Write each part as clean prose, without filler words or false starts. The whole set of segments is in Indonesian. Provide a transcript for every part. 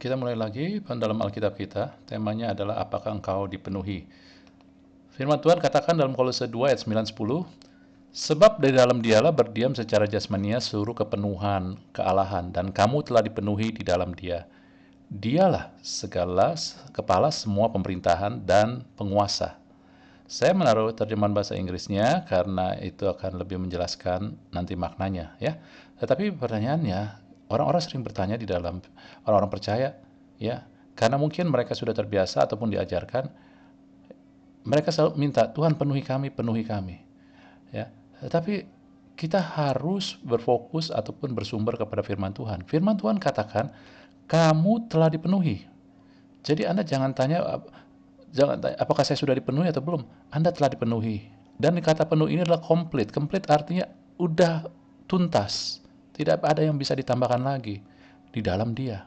Kita mulai lagi dalam Alkitab kita. Temanya adalah apakah engkau dipenuhi. Firman Tuhan katakan dalam Kolose 2 ayat 9-10, sebab dari dalam dialah berdiam secara jasmania seluruh kepenuhan kealahan, dan kamu telah dipenuhi di dalam dia. Dialah segala kepala semua pemerintahan dan penguasa. Saya menaruh terjemahan bahasa Inggrisnya karena itu akan lebih menjelaskan nanti maknanya ya. Tetapi pertanyaannya, orang-orang sering bertanya di dalam orang-orang percaya ya, karena mungkin mereka sudah terbiasa ataupun diajarkan, mereka selalu minta Tuhan penuhi kami ya. Tetapi kita harus berfokus ataupun bersumber kepada firman Tuhan. Firman Tuhan katakan, kamu telah dipenuhi. Jadi Anda jangan tanya apakah saya sudah dipenuhi atau belum. Anda telah dipenuhi. Dan kata penuh ini adalah komplit. Komplit artinya udah tuntas. Tidak ada yang bisa ditambahkan lagi di dalam Dia.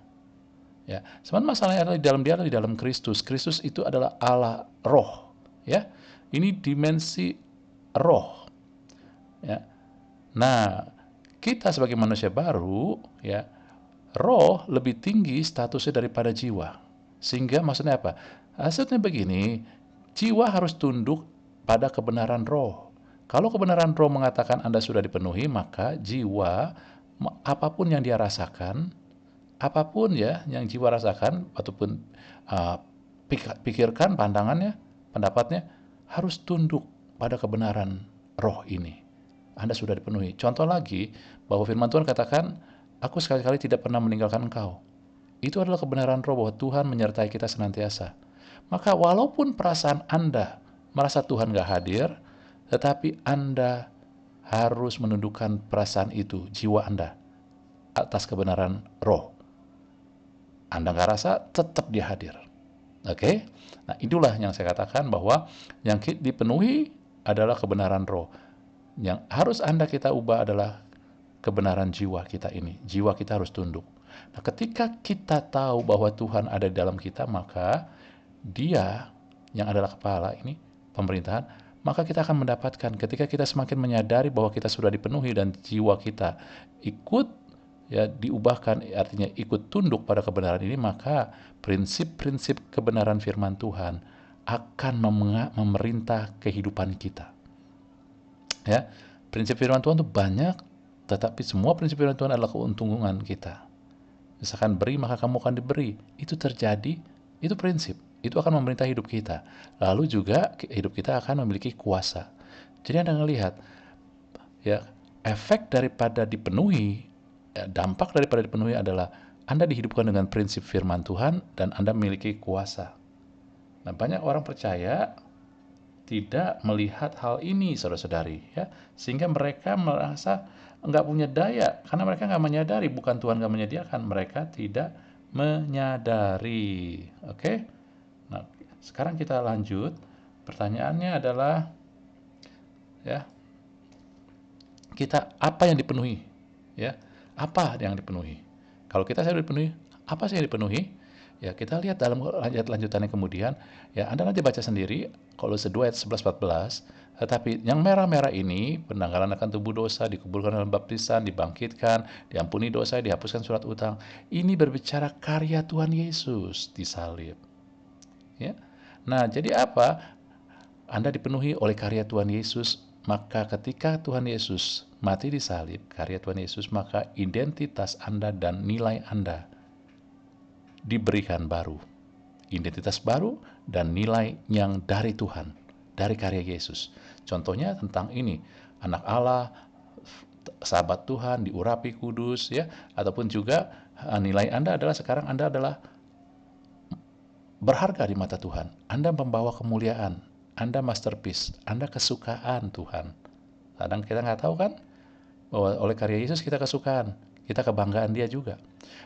Ya, sebenarnya masalahnya adalah di dalam Dia adalah di dalam Kristus. Kristus itu adalah Allah Roh. Ya, ini dimensi Roh. Ya, nah kita sebagai manusia baru, ya, Roh lebih tinggi statusnya daripada jiwa. Sehingga maksudnya apa? Maksudnya begini, jiwa harus tunduk pada kebenaran roh. Kalau kebenaran roh mengatakan Anda sudah dipenuhi, maka jiwa, apapun yang dia rasakan, apapun ya yang jiwa rasakan, ataupun uh, pikirkan pandangannya, pendapatnya, harus tunduk pada kebenaran roh ini. Anda sudah dipenuhi. Contoh lagi, bahwa firman Tuhan katakan, aku sekali-kali tidak pernah meninggalkan engkau. Itu adalah kebenaran roh bahwa Tuhan menyertai kita senantiasa. Maka walaupun perasaan Anda merasa Tuhan gak hadir, tetapi Anda harus menundukkan perasaan itu, jiwa Anda, atas kebenaran roh. Anda gak rasa, tetap dia hadir. Oke? Nah itulah yang saya katakan bahwa yang dipenuhi adalah kebenaran roh. Yang harus kita ubah adalah kebenaran jiwa kita ini. Jiwa kita harus tunduk. Nah, ketika kita tahu bahwa Tuhan ada di dalam kita, maka Dia yang adalah kepala ini, pemerintahan, maka kita akan mendapatkan ketika kita semakin menyadari bahwa kita sudah dipenuhi dan jiwa kita ikut ya diubahkan, artinya ikut tunduk pada kebenaran ini, maka prinsip-prinsip kebenaran firman Tuhan akan memerintah kehidupan kita. Ya, prinsip firman Tuhan itu banyak, tetapi semua prinsip firman Tuhan adalah keuntungan kita. Misalkan beri maka kamu akan diberi. Itu terjadi, itu prinsip. Itu akan memerintah hidup kita. Lalu juga hidup kita akan memiliki kuasa. Jadi Anda melihat ya, efek daripada dipenuhi, ya, dampak daripada dipenuhi adalah Anda dihidupkan dengan prinsip firman Tuhan dan Anda memiliki kuasa. Nah, banyak orang percaya tidak melihat hal ini, saudara-saudari, ya, sehingga mereka merasa nggak punya daya karena mereka nggak menyadari, bukan Tuhan nggak menyediakan, mereka tidak menyadari. Oke, nah sekarang kita lanjut. Pertanyaannya adalah, ya, kita apa yang dipenuhi, ya, apa yang dipenuhi? Kalau kita sudah dipenuhi, apa sih yang dipenuhi? Ya, kita lihat dalam ayat lanjutannya kemudian, ya Anda nanti baca sendiri, Kolose 2 ayat 11-14, tetapi yang merah-merah ini, pendanggalan akan tubuh dosa, dikuburkan dalam baptisan, dibangkitkan, diampuni dosa, dihapuskan surat utang. Ini berbicara karya Tuhan Yesus di salib. Ya. Nah, jadi apa? Anda dipenuhi oleh karya Tuhan Yesus, maka ketika Tuhan Yesus mati di salib, karya Tuhan Yesus, maka identitas Anda dan nilai Anda diberikan baru. Identitas baru dan nilai yang dari Tuhan, dari karya Yesus. Contohnya tentang ini, anak Allah, sahabat Tuhan, diurapi kudus, ya, ataupun juga nilai Anda adalah sekarang Anda adalah berharga di mata Tuhan. Anda membawa kemuliaan, Anda masterpiece, Anda kesukaan Tuhan. Kadang kita nggak tahu kan, bahwa oleh karya Yesus kita kesukaan, kita kebanggaan Dia juga.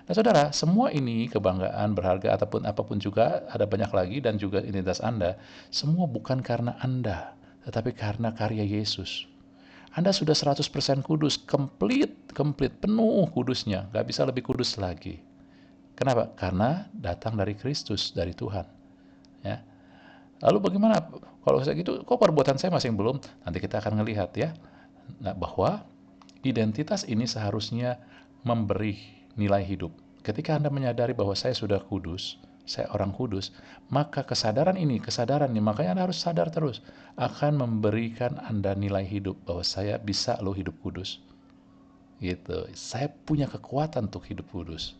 Nah saudara, semua ini kebanggaan, berharga, ataupun apapun juga, ada banyak lagi, dan juga identitas Anda, semua bukan karena Anda, tetapi karena karya Yesus. Anda sudah 100% kudus, komplit, penuh kudusnya, gak bisa lebih kudus lagi. Kenapa? Karena datang dari Kristus, dari Tuhan. Ya. Lalu bagaimana kalau saya gitu, kok perbuatan saya masih belum? Nanti kita akan melihat ya. Nah, bahwa identitas ini seharusnya memberi nilai hidup. Ketika Anda menyadari bahwa saya sudah kudus, saya orang kudus, maka kesadaran ini, makanya Anda harus sadar terus, akan memberikan Anda nilai hidup, bahwa saya bisa loh hidup kudus. Gitu. Saya punya kekuatan untuk hidup kudus.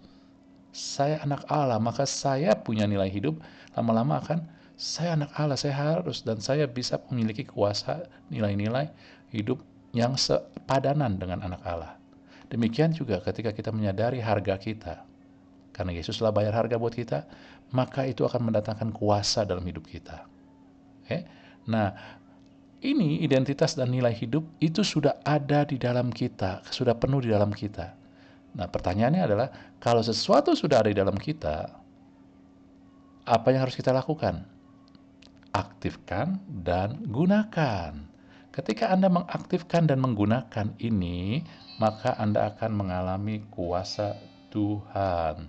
Saya anak Allah, maka saya punya nilai hidup, lama-lama akan saya anak Allah, saya harus dan saya bisa memiliki kuasa nilai-nilai hidup yang sepadanan dengan anak Allah. Demikian juga ketika kita menyadari harga kita, karena Yesus telah bayar harga buat kita, maka itu akan mendatangkan kuasa dalam hidup kita. Oke? Nah, ini identitas dan nilai hidup itu sudah ada di dalam kita, sudah penuh di dalam kita. Nah, pertanyaannya adalah, kalau sesuatu sudah ada di dalam kita, apa yang harus kita lakukan? Aktifkan dan gunakan. Ketika Anda mengaktifkan dan menggunakan ini, maka Anda akan mengalami kuasa Tuhan.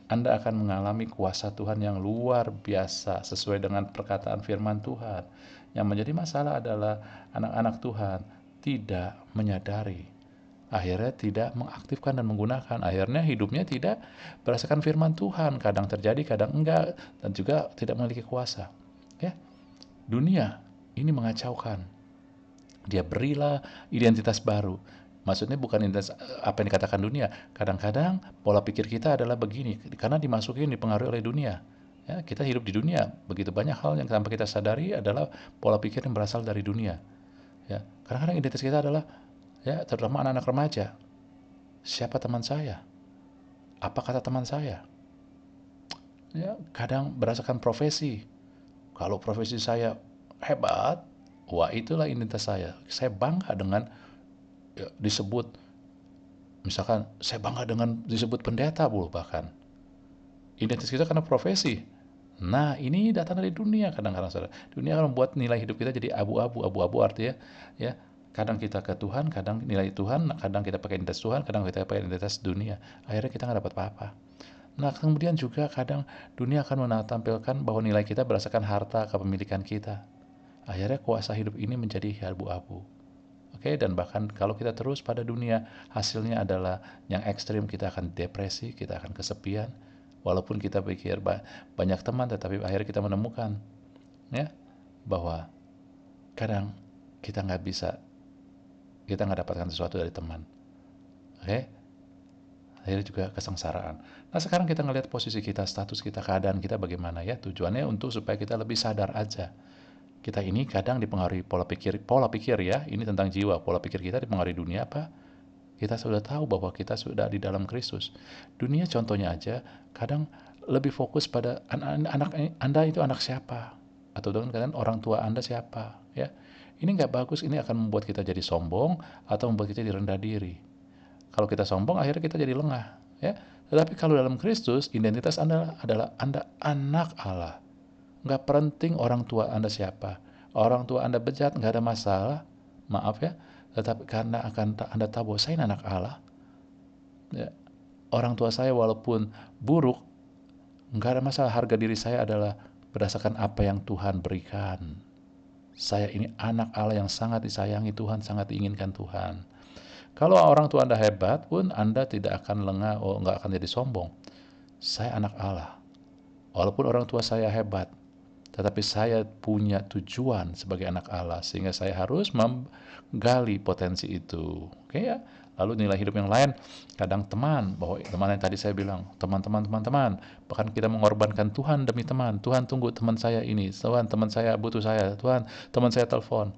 Anda akan mengalami kuasa Tuhan yang luar biasa sesuai dengan perkataan firman Tuhan. Yang menjadi masalah adalah anak-anak Tuhan tidak menyadari. Akhirnya tidak mengaktifkan dan menggunakan. Akhirnya hidupnya tidak berdasarkan firman Tuhan. Kadang terjadi, kadang enggak. Dan juga tidak memiliki kuasa. Ya, dunia ini mengacaukan. Dia berilah identitas baru. Maksudnya bukan identitas apa yang dikatakan dunia. Kadang-kadang pola pikir kita adalah begini. Karena dimasukin, dipengaruhi oleh dunia. Ya, kita hidup di dunia. Begitu banyak hal yang tanpa kita sadari adalah pola pikir yang berasal dari dunia. Ya, kadang-kadang identitas kita adalah, ya, terutama anak-anak remaja. Siapa teman saya? Apa kata teman saya? Ya, kadang berdasarkan profesi. Kalau profesi saya hebat, wah itulah identitas saya. Saya bangga dengan, ya, disebut, misalkan saya bangga dengan disebut pendeta bahkan. Identitas kita karena profesi. Nah, ini datang dari dunia kadang-kadang, saudara. Dunia akan membuat nilai hidup kita jadi abu-abu. Abu-abu artinya, ya, kadang kita ke Tuhan, kadang nilai Tuhan, kadang kita pakai identitas Tuhan, kadang kita pakai identitas dunia. Akhirnya kita nggak dapat apa-apa. Nah, kemudian juga kadang dunia akan menampilkan bahwa nilai kita berdasarkan harta kepemilikan kita. Akhirnya kuasa hidup ini menjadi abu-abu. Oke, dan bahkan kalau kita terus pada dunia, hasilnya adalah yang ekstrim, kita akan depresi, kita akan kesepian. Walaupun kita pikir banyak teman, tetapi akhirnya kita menemukan, ya, bahwa kadang kita nggak dapatkan sesuatu dari teman. Oke, akhirnya juga kesengsaraan. Nah, sekarang kita ngelihat posisi kita, status kita, keadaan kita bagaimana, ya. Tujuannya untuk supaya kita lebih sadar aja. Kita ini kadang dipengaruhi pola pikir, ya. Ini tentang jiwa. Pola pikir kita dipengaruhi dunia apa? Kita sudah tahu bahwa kita sudah di dalam Kristus. Dunia contohnya aja, kadang lebih fokus pada anak Anda itu anak siapa, atau dengan orang tua Anda siapa, ya. Ini nggak bagus. Ini akan membuat kita jadi sombong atau membuat kita jadi rendah diri. Kalau kita sombong, akhirnya kita jadi lengah, ya. Tetapi kalau dalam Kristus, identitas Anda adalah Anda anak Allah. Nggak penting orang tua Anda siapa. Orang tua Anda bejat, nggak ada masalah. Maaf, ya. Tetapi karena Anda tahu bahwa saya ini anak Allah, ya, orang tua saya walaupun buruk, nggak ada masalah. Harga diri saya adalah berdasarkan apa yang Tuhan berikan. Saya ini anak Allah yang sangat disayangi Tuhan, sangat diinginkan Tuhan. Kalau orang tua Anda hebat pun, Anda tidak akan lengah, nggak akan jadi sombong. Saya anak Allah. Walaupun orang tua saya hebat, tetapi saya punya tujuan sebagai anak Allah, sehingga saya harus menggali potensi itu. Oke, ya. Lalu nilai hidup yang lain, kadang teman, bahwa teman yang tadi saya bilang, teman-teman, bahkan kita mengorbankan Tuhan demi teman. Tuhan tunggu teman saya ini, Tuhan teman saya butuh saya, Tuhan teman saya telepon.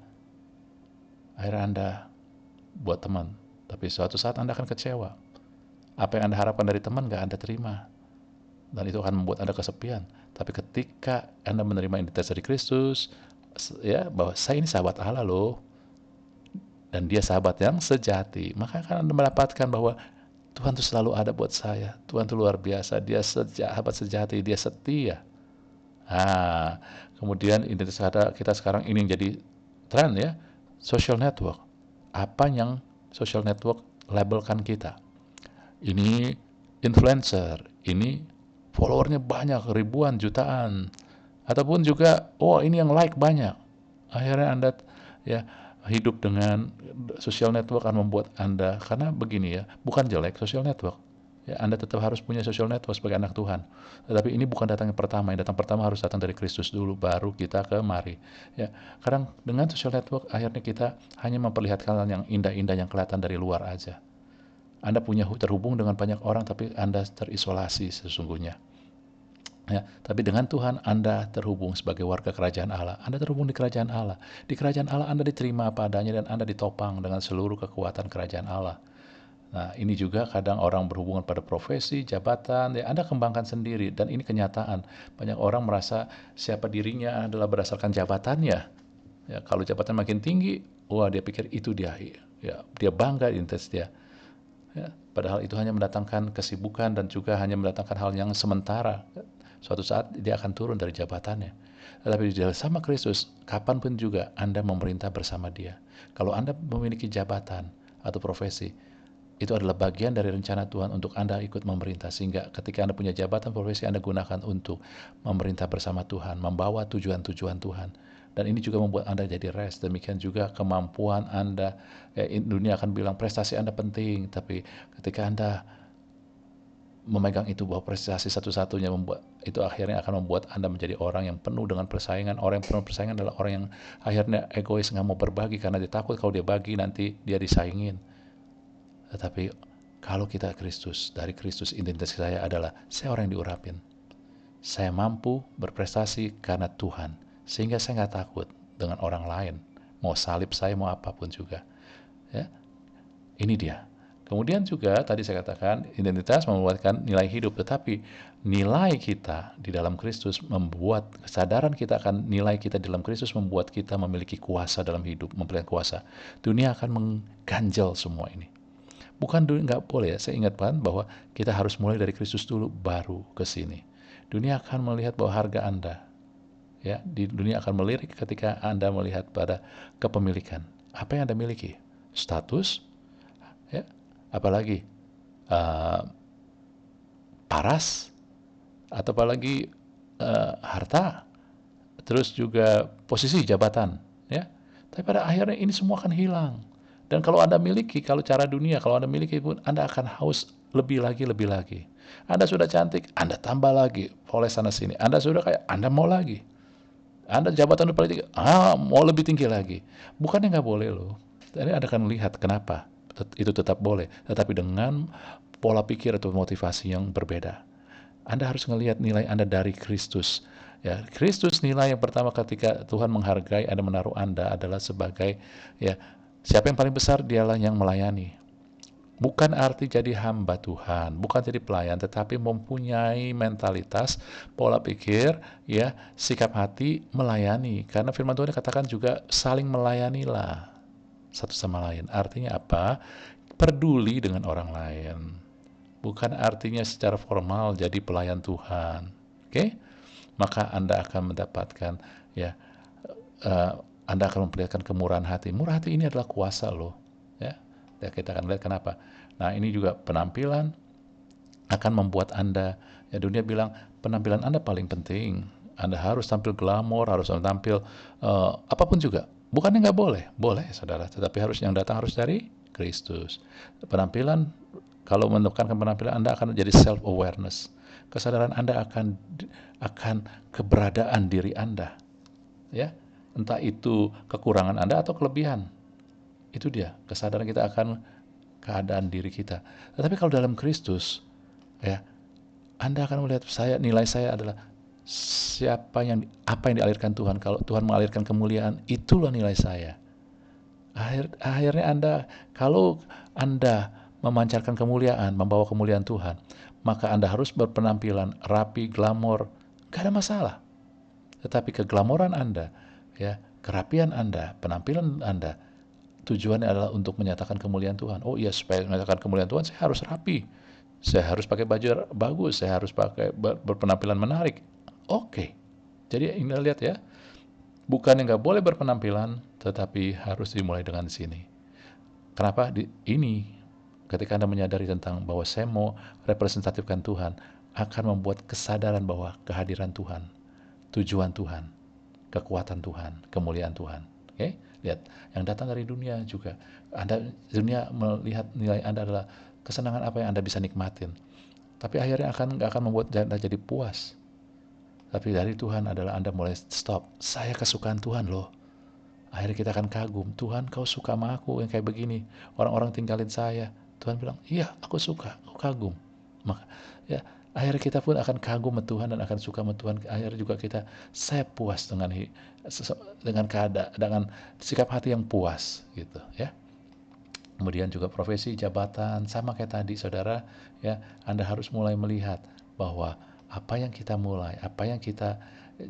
Akhirnya Anda buat teman, tapi suatu saat Anda akan kecewa. Apa yang Anda harapkan dari teman gak Anda terima, dan itu akan membuat Anda kesepian. Tapi ketika Anda menerima identitas dari Kristus, ya, bahwa saya ini sahabat Allah loh, dan dia sahabat yang sejati, maka akan Anda mendapatkan bahwa Tuhan itu selalu ada buat saya. Tuhan itu luar biasa, dia sahabat sejati, dia setia. Nah, kemudian identitas kita sekarang ini jadi tren, ya, social network. Apa yang social network labelkan kita? Ini influencer, ini followernya banyak, ribuan, jutaan, ataupun juga, ini yang like banyak. Akhirnya Anda, ya, hidup dengan social network akan membuat Anda, karena begini, ya, bukan jelek social network, Ya, Anda tetap harus punya social network sebagai anak Tuhan. Tetapi ini bukan datang yang pertama. Yang datang pertama harus datang dari Kristus dulu, baru kita kemari. Ya, kadang dengan social network akhirnya kita hanya memperlihatkan hal yang indah-indah yang kelihatan dari luar aja. Anda punya terhubung dengan banyak orang, tapi Anda terisolasi sesungguhnya. Ya, tapi dengan Tuhan Anda terhubung sebagai warga kerajaan Allah. Anda terhubung di kerajaan Allah. Di kerajaan Allah Anda diterima apa adanya dan Anda ditopang dengan seluruh kekuatan kerajaan Allah. Nah, ini juga kadang orang berhubungan pada profesi, jabatan, ya Anda kembangkan sendiri dan ini kenyataan. Banyak orang merasa siapa dirinya adalah berdasarkan jabatannya. Ya, kalau jabatan makin tinggi, wah dia pikir itu dia. Ya, dia bangga identitas dia. Ya, padahal itu hanya mendatangkan kesibukan dan juga hanya mendatangkan hal yang sementara. Suatu saat dia akan turun dari jabatannya. Tetapi di dalam sama Kristus, kapanpun juga Anda memerintah bersama dia. Kalau Anda memiliki jabatan atau profesi, itu adalah bagian dari rencana Tuhan untuk Anda ikut memerintah. Sehingga ketika Anda punya jabatan profesi, Anda gunakan untuk memerintah bersama Tuhan, membawa tujuan-tujuan Tuhan. Dan ini juga membuat Anda jadi rest. Demikian juga kemampuan Anda. Dunia akan bilang prestasi Anda penting, tapi ketika Anda memegang itu bahwa prestasi satu-satunya membuat itu akhirnya akan membuat Anda menjadi orang yang penuh dengan persaingan. Orang yang penuh persaingan adalah orang yang akhirnya egois, nggak mau berbagi karena dia takut kalau dia bagi nanti dia disaingin. Tetapi kalau kita Kristus, dari Kristus identitas saya adalah saya orang yang diurapin. Saya mampu berprestasi karena Tuhan, sehingga saya nggak takut dengan orang lain. Mau salib saya, mau apapun juga. Ya, ini dia. Kemudian juga tadi saya katakan identitas membuatkan nilai hidup, tetapi nilai kita di dalam Kristus membuat kesadaran kita akan nilai kita di dalam Kristus membuat kita memiliki kuasa dalam hidup, memperoleh kuasa. Dunia akan mengganjal semua ini. Bukan nggak boleh ya, saya ingatkan bahwa kita harus mulai dari Kristus dulu baru ke sini. Dunia akan melihat bahwa harga Anda, ya, di dunia akan melirik ketika Anda melihat pada kepemilikan. Apa yang Anda miliki? Status, ya, apalagi uh, paras, atau apalagi harta, terus juga posisi jabatan, ya. Tapi pada akhirnya ini semua akan hilang. Dan kalau Anda miliki, kalau cara dunia, kalau Anda miliki pun, Anda akan haus lebih lagi, lebih lagi. Anda sudah cantik, Anda tambah lagi, poles sana sini. Anda sudah kaya, Anda mau lagi. Anda jabatan politik, mau lebih tinggi lagi. Bukannya nggak boleh loh. Tapi Anda akan lihat kenapa itu tetap boleh, tetapi dengan pola pikir atau motivasi yang berbeda. Anda harus melihat nilai Anda dari Kristus. Ya, Kristus nilai yang pertama ketika Tuhan menghargai Anda, menaruh Anda adalah sebagai, ya, siapa yang paling besar dialah yang melayani. Bukan arti jadi hamba Tuhan, bukan jadi pelayan, tetapi mempunyai mentalitas, pola pikir, ya, sikap hati melayani. Karena firman Tuhan katakan juga saling melayanilah satu sama lain. Artinya apa? Peduli dengan orang lain. Bukan artinya secara formal jadi pelayan Tuhan. Oke? Maka Anda akan mendapatkan, ya, uh, Anda akan memperlihatkan kemurahan hati. Murah hati ini adalah kuasa loh. Ya, kita akan lihat kenapa. Nah, ini juga penampilan akan membuat Anda, ya, dunia bilang penampilan Anda paling penting. Anda harus tampil glamor, harus tampil apapun juga. Bukannya nggak boleh, boleh saudara. Tetapi yang datang harus dari Kristus. Penampilan, kalau menekankan penampilan Anda akan jadi self awareness. Kesadaran Anda akan keberadaan diri Anda, ya, entah itu kekurangan Anda atau kelebihan. Itu dia, kesadaran kita akan keadaan diri kita. Tetapi kalau dalam Kristus, ya, Anda akan melihat nilai saya adalah apa yang dialirkan Tuhan. Kalau Tuhan mengalirkan kemuliaan, itulah nilai saya. Akhirnya kalau Anda memancarkan kemuliaan, membawa kemuliaan Tuhan, maka Anda harus berpenampilan rapi, glamor, gak ada masalah. Tetapi keglamoran Anda, ya, kerapian Anda, penampilan Anda, tujuannya adalah untuk menyatakan kemuliaan Tuhan. Oh iya, supaya menyatakan kemuliaan Tuhan, saya harus rapi. Saya harus pakai baju bagus, saya harus pakai berpenampilan menarik. Oke. Jadi Anda lihat ya, bukan yang nggak boleh berpenampilan, tetapi harus dimulai dengan sini. Kenapa? Ini, ketika Anda menyadari tentang bahwa saya mau representatifkan Tuhan, akan membuat kesadaran bahwa kehadiran Tuhan, tujuan Tuhan, kekuatan Tuhan, kemuliaan Tuhan. Oke? Lihat, yang datang dari dunia juga. Dunia melihat nilai Anda adalah kesenangan apa yang Anda bisa nikmatin. Tapi akhirnya nggak akan membuat Anda jadi puas. Tapi dari Tuhan adalah Anda mulai stop. Saya kesukaan Tuhan loh. Akhirnya kita akan kagum. Tuhan, kau suka sama aku yang kayak begini. Orang-orang tinggalin saya. Tuhan bilang, iya aku suka, aku kagum. Maka ya akhirnya kita pun akan kagum sama Tuhan dan akan suka sama Tuhan. Akhirnya juga saya puas dengan keadaan, dengan sikap hati yang puas gitu ya. Kemudian juga profesi, jabatan, sama kayak tadi saudara, ya, Anda harus mulai melihat bahwa apa yang kita mulai, apa yang kita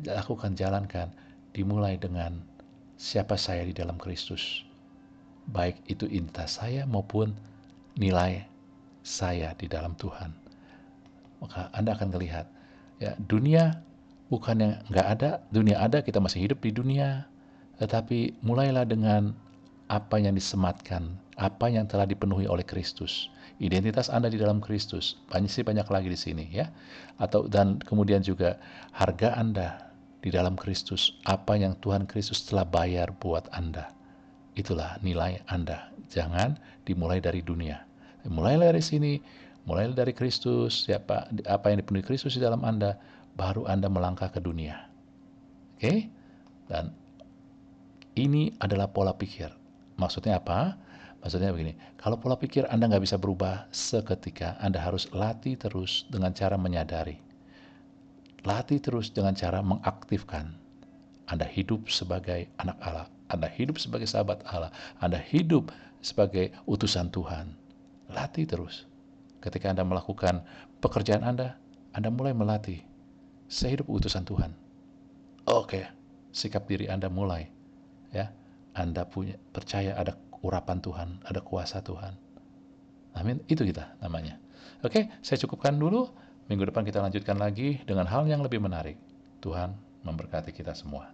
lakukan, jalankan, dimulai dengan siapa saya di dalam Kristus. Baik itu identitas saya maupun nilai saya di dalam Tuhan. Maka Anda akan melihat, ya, dunia bukan yang nggak ada, dunia ada, kita masih hidup di dunia, tetapi mulailah dengan apa yang disematkan, apa yang telah dipenuhi oleh Kristus. Identitas Anda di dalam Kristus, banyak lagi di sini ya. Dan kemudian juga harga Anda di dalam Kristus, apa yang Tuhan Kristus telah bayar buat Anda. Itulah nilai Anda. Jangan dimulai dari dunia. Mulailah dari sini, mulailah dari Kristus, apa yang dipenuhi Kristus di dalam Anda, baru Anda melangkah ke dunia. Oke? Dan ini adalah pola pikir. Maksudnya apa? Maksudnya begini, kalau pola pikir Anda nggak bisa berubah seketika, Anda harus latih terus dengan cara menyadari. Latih terus dengan cara mengaktifkan. Anda hidup sebagai anak Allah. Anda hidup sebagai sahabat Allah. Anda hidup sebagai utusan Tuhan. Latih terus. Ketika Anda melakukan pekerjaan Anda mulai melatih. Saya hidup utusan Tuhan. Oke, sikap diri Anda mulai. Ya, Anda percaya ada urapan Tuhan, ada kuasa Tuhan. Amin. Itu kita namanya. Oke, saya cukupkan dulu. Minggu depan kita lanjutkan lagi dengan hal yang lebih menarik. Tuhan memberkati kita semua.